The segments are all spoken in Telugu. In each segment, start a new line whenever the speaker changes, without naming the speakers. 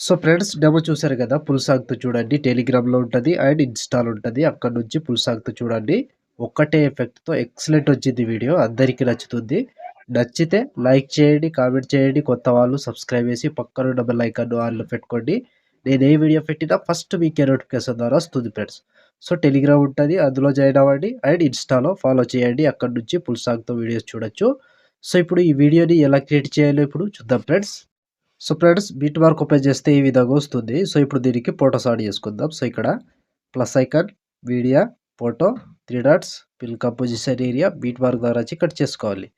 సో ఫ్రెండ్స్ డెమో చూసారు కదా! ఫుల్ సాంగ్‌తో చూడండి. టెలిగ్రామ్‌లో ఉంటది అండ్ ఇన్‌స్టాలో ఉంటది. అక్కడి నుంచి ఫుల్ సాంగ్‌తో చూడండి. ఒక్కటే ఎఫెక్ట్‌తో ఎక్సలెంట్ వచ్చింది వీడియో. అందరికి నచ్చుతుంది. నచ్చితే లైక్ చేయండి, కామెంట్ చేయండి. కొత్త వాళ్ళు సబ్స్క్రైబ్ చేసి పక్కనున్న బెల్ ఐకాన్ ఆల్‌లో పెట్టుకోండి. నేను ఏ వీడియో పెట్టినా ఫస్ట్ మీకే నోటిఫికేషన్ ద్వారా వస్తుంది ఫ్రెండ్స్. సో టెలిగ్రామ్ ఉంటది. అందులో జాయిన్ అవ్వండి అండ్ ఇన్‌స్టాలో ఫాలో చేయండి. అక్కడి నుంచి ఫుల్ సాంగ్‌తో వీడియోస్ చూడొచ్చు. సో ఇప్పుడు ఈ వీడియోని ఎలా క్రియేట్ చేయాలో ఇప్పుడు చూద్దాం friends. So friends beat mark open చేస్తే ఈ విధంగా వస్తుంది. సో ఇప్పుడు దీనికి ఫోటోస్ యాడ్ చేసుకుందాం. సో ఇక్కడ plus icon, media, photo, 3 dots, fill composition area, beat mark ద్వారా వచ్చి కట్ చేసుకోవాలి.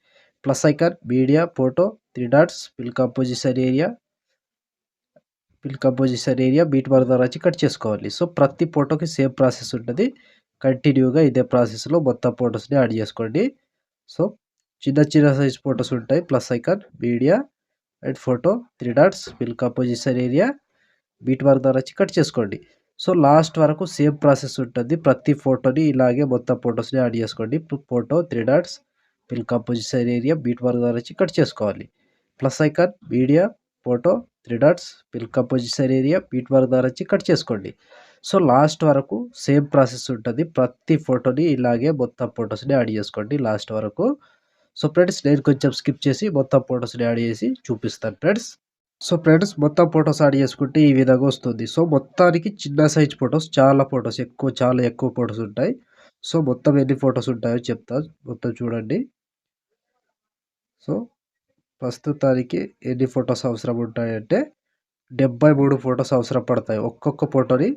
Plus icon, media, photo, 3 dots, fill composition area, beat mark ద్వారా వచ్చి కట్ చేసుకోవాలి. సో ప్రతి ఫోటోకి సేమ్ ప్రాసెస్ ఉంటుంది. కంటిన్యూగా ఇదే ప్రాసెస్‌లో మొత్తం ఫోటోస్‌ని యాడ్ చేసుకోండి. సో చిన్న చిన్న సైజ్ ఫోటోస్ ఉంటాయి. Plus icon, media and photo, 3 dots, fill composition area, beat mark ద్వారా వచ్చి కట్ చేసుకోండి. సో లాస్ట్ వరకు సేమ్ ప్రాసెస్ ఉంటుంది. ప్రతి ఫోటోని ఇలాగే మొత్తం ఫోటోస్‌ని యాడ్ చేసుకోండి. Photo, 3 dots, fill composition area, beat mark ద్వారా వచ్చి కట్ చేసుకోవాలి. Plus icon, media, photo, 3 dots, fill composition area, beat mark ద్వారా వచ్చి కట్ చేసుకోండి. సో లాస్ట్ వరకు సేమ్ ప్రాసెస్ ఉంటది. ప్రతి ఫోటోని ఇలాగే మొత్తం ఫోటోస్‌ని యాడ్ చేసుకోండి లాస్ట్ వరకు. సో ఫ్రెండ్స్ నేను కొంచెం స్కిప్ చేసి మొత్తం ఫోటోస్‌ని యాడ్ చేసి చూపిస్తాను ఫ్రెండ్స్. సో ఫ్రెండ్స్ మొత్తం ఫోటోస్ యాడ్ చేసుకుంటే ఈ విధంగా వస్తుంది. సో మొత్తానికి చిన్న సైజ్ ఫోటోస్, చాలా ఫోటోస్, చాలా ఎక్కువ ఫోటోస్ ఉంటాయి. సో మొత్తం ఎన్ని ఫోటోస్ ఉంటాయో చెప్తా. మొత్తం చూడండి. సో ప్రస్తుతానికి ఎన్ని ఫోటోస్ అవసరం ఉంటాయంటే 73 ఫోటోస్ అవసరం పడతాయి. ఒక్కొక్క ఫోటోని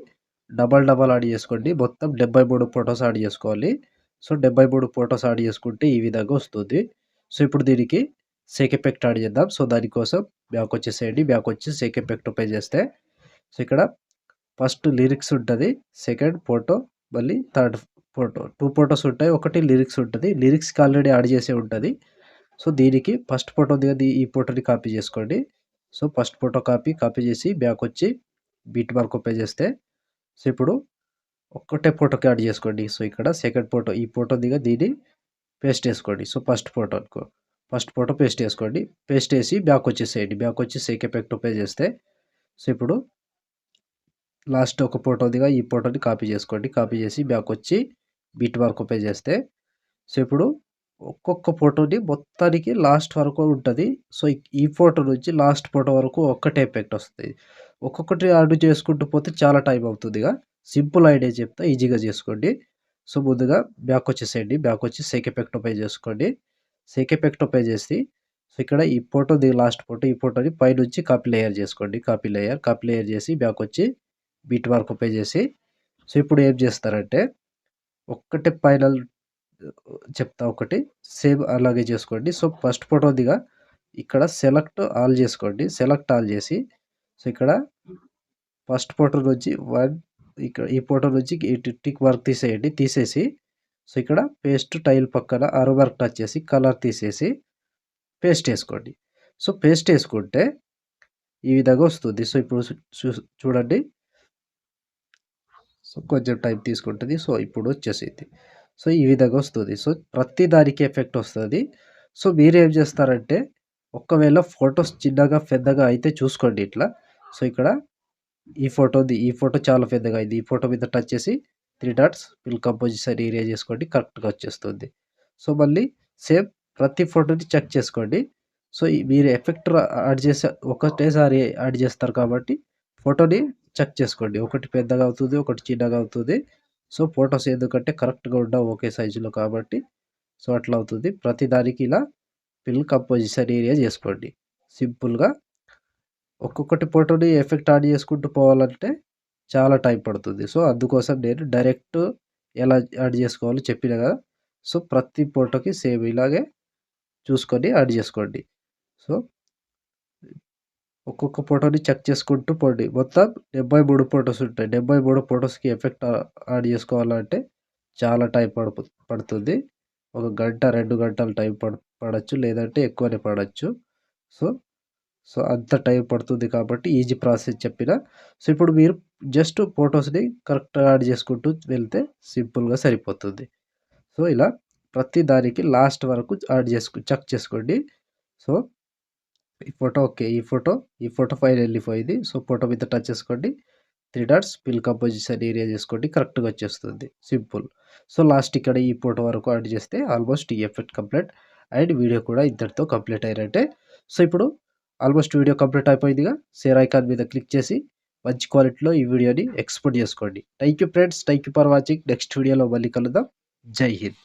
డబల్ యాడ్ చేసుకోండి. మొత్తం 73 ఫోటోస్ యాడ్ చేసుకోవాలి. సో 73 ఫోటోస్ యాడ్ చేసుకుంటే ఈ విధంగా వస్తుంది. సో ఇప్పుడు దీనికి సేక్ ఎఫెక్ట్ యాడ్ చేద్దాం. సో దానికోసం బ్యాక్ వచ్చేసేయండి. బ్యాక్ వచ్చి సేక్ ఎఫెక్ట్ ఓపెన్ చేస్తే సో ఇక్కడ ఫస్ట్ లిరిక్స్ ఉంటది. సెకండ్ ఫోటో, మళ్ళీ థర్డ్ ఫోటో. 2 ఫోటోస్ ఉంటాయి. ఒకటి లిరిక్స్ ఉంటది. లిరిక్స్‌కి ఆల్రెడీ యాడ్ చేసే ఉంటది. సో దీనికి ఫస్ట్ ఫోటో దిగది ఈ ఫోటోని కాపీ చేసుకోండి. సో ఫస్ట్ ఫోటో కాపీ చేసి బ్యాక్ వచ్చి బీట్ మార్క్ ఓపెన్ చేస్తే సో ఇప్పుడు ఒక్కటే ఫోటోకి యాడ్ చేసుకోండి. సో ఇక్కడ సెకండ్ ఫోటో, ఈ ఫోటో దీన్ని పేస్ట్ చేసుకోండి. సో ఫస్ట్ ఫోటో అనుకో. ఫస్ట్ ఫోటో పేస్ట్ చేసుకోండి. పేస్ట్ చేసి బ్యాక్ వచ్చేసేయండి. బ్యాక్ వచ్చి సేక్ ఎఫెక్ట్ ఓపెన్ చేస్తే సో ఇప్పుడు లాస్ట్ ఒక ఫోటో ఈ ఫోటోని కాపీ చేసుకోండి. కాపీ చేసి బ్యాక్ వచ్చి బీట్ మార్క్ ఓపెన్ చేస్తే సో ఇప్పుడు ఒక్కొక్క ఫోటోని మొత్తానికి లాస్ట్ వరకు ఉంటది. సో ఈ ఫోటో నుంచి లాస్ట్ ఫోటో వరకు ఒక్కటే ఎఫెక్ట్ వస్తది. ఒక్కొక్కటి యాడ్ చేసుకుంటూ పోతే చాలా టైం అవుతుందిగా. సింపుల్ ఐడియా చెప్తా, ఈజీగా చేసుకోండి. సో ముందుగా బ్యాక్ వచ్చేసేయండి. బ్యాక్ వచ్చి సేక్ ఎఫెక్ట్ ఓపెన్ చేసుకోండి. సేక్ ఎఫెక్ట్ ఓపెన్ చేసి సో ఇక్కడ ఈ ఫోటోది లాస్ట్ ఫోటో, ఈ ఫోటోని పైనుంచి కాపీ లేయర్ చేసుకోండి. కాపీ లేయర్ చేసి బ్యాక్ వచ్చి బీట్ మార్క్ ఓపెన్ చేసి సో ఇప్పుడు ఏం చేస్తారంటే ఒక్కటే ఫైనల్ చెప్తా ఒకటి. సేమ్ అలాగే చేసుకోండి. సో ఫస్ట్ ఫోటో ఇక్కడ సెలెక్ట్ ఆల్ చేసుకోండి. సెలెక్ట్ ఆల్ చేసి సో ఇక్కడ ఫస్ట్ ఫోటో నుంచి ఇక్కడ ఈ ఫోటో నుంచి టిక్ మార్క్ తీసేయండి. తీసేసి సో ఇక్కడ పేస్ట్ టైల్ పక్కన ఆరో మార్క్ టచ్ చేసి కలర్ తీసేసి పేస్ట్ చేసుకోండి. సో పేస్ట్ చేసుకుంటే ఈ విధంగా వస్తుంది. సో ఇప్పుడు చూడండి. సో కొంచెం టైం తీసుకుంటది. సో ఇప్పుడు వచ్చేసింది. సో ఈ విధంగా వస్తుంది. సో ప్రతి దానికి ఎఫెక్ట్ వస్తది. సో మీరేం చేస్తారంటే ఒకవేళ ఫోటోస్ చిన్నగా, పెద్దగా అయితే చూసుకోండి ఇట్లా. సో ఇక్కడ ఈ ఫోటో చాలా పెద్దగా అయింది. ఈ ఫోటో మీద టచ్ చేసి 3 డాట్స్ ఫిల్ కంపోజిషన్ ఏరియా చేసుకోండి. కరెక్ట్‌గా వచ్చేస్తుంది. సో మళ్ళీ సేమ్ ప్రతి ఫోటోని చెక్ చేసుకోండి. సో మీరు ఎఫెక్ట్ యాడ్ చేసే ఒకటేసారి యాడ్ చేస్తారు కాబట్టి ఫోటోని చెక్ చేసుకోండి. ఒకటి పెద్దగా అవుతుంది, ఒకటి చిన్నగా అవుతుంది. సో ఫోటోస్ ఎందుకంటే కరెక్ట్‌గా ఉండవు ఒకే సైజులో కాబట్టి సో అట్లా అవుతుంది. ప్రతి దానికి ఇలా ఫిల్ కంపోజిషన్ ఏరియా చేసుకోండి. సింపుల్‌గా ఒక్కొక్కటి ఫోటోని ఎఫెక్ట్ యాడ్ చేసుకుంటూ పోవాలంటే చాలా టైం పడుతుంది. సో అందుకోసం నేను డైరెక్ట్ ఎలా యాడ్ చేసుకోవాలో చెప్పిన కదా! సో ప్రతి ఫోటోకి సేమ్ ఇలాగే చూసుకొని యాడ్ చేసుకోండి. సో ఒక్కొక్క ఫోటోని చెక్ చేసుకుంటూ పోండి. మొత్తం 73 ఫోటోస్ ఉంటాయి. 73 ఫోటోస్‌కి ఎఫెక్ట్ యాడ్ చేసుకోవాలంటే చాలా టైం పడుతుంది. ఒక గంట, 2 గంటలు టైం పడొచ్చు. లేదంటే ఎక్కువనే పడొచ్చు. సో, సో అంత టైం పడుతుంది కాబట్టి ఈజీ ప్రాసెస్ చెప్పిన. సో ఇప్పుడు మీరు జస్ట్ ఫోటోస్‌ని కరెక్ట్‌గా యాడ్ చేసుకుంటూ వెళ్తే సింపుల్‌గా సరిపోతుంది. సో ఇలా ప్రతి దానికి లాస్ట్ వరకు యాడ్ చెక్ చేసుకోండి. సో ఈ ఫోటో ఓకే. ఈ ఫోటో ఫైల్ ఎళ్ళిపోయింది. సో, ఫోటో మీద టచ్ చేసుకోండి. 3 డాట్స్ ఫిల్ కంపోజిషన్ ఏరియా చేసుకోండి. కరెక్ట్‌గా వచ్చేస్తుంది. సింపుల్. సో, లాస్ట్ ఇక్కడ ఈ ఫోటో వరకు యాడ్ చేస్తే ఆల్మోస్ట్ ఈ ఎఫెక్ట్ కంప్లీట్ అండ్ వీడియో కూడా ఇంతటితో కంప్లీట్ అయినట్టే. సో, ఇప్పుడు ఆల్మోస్ట్ వీడియో కంప్లీట్ అయిపోయిందిగా. షేర్ ఐకాన్ మీద క్లిక్ చేసి మంచి క్వాలిటీలో ఈ వీడియోని ఎక్స్‌పోర్ట్ చేసుకోండి. Thank you friends. Thank you for watching. Next వీడియోలో మళ్ళీ కలుద్దాం. జై హింద్.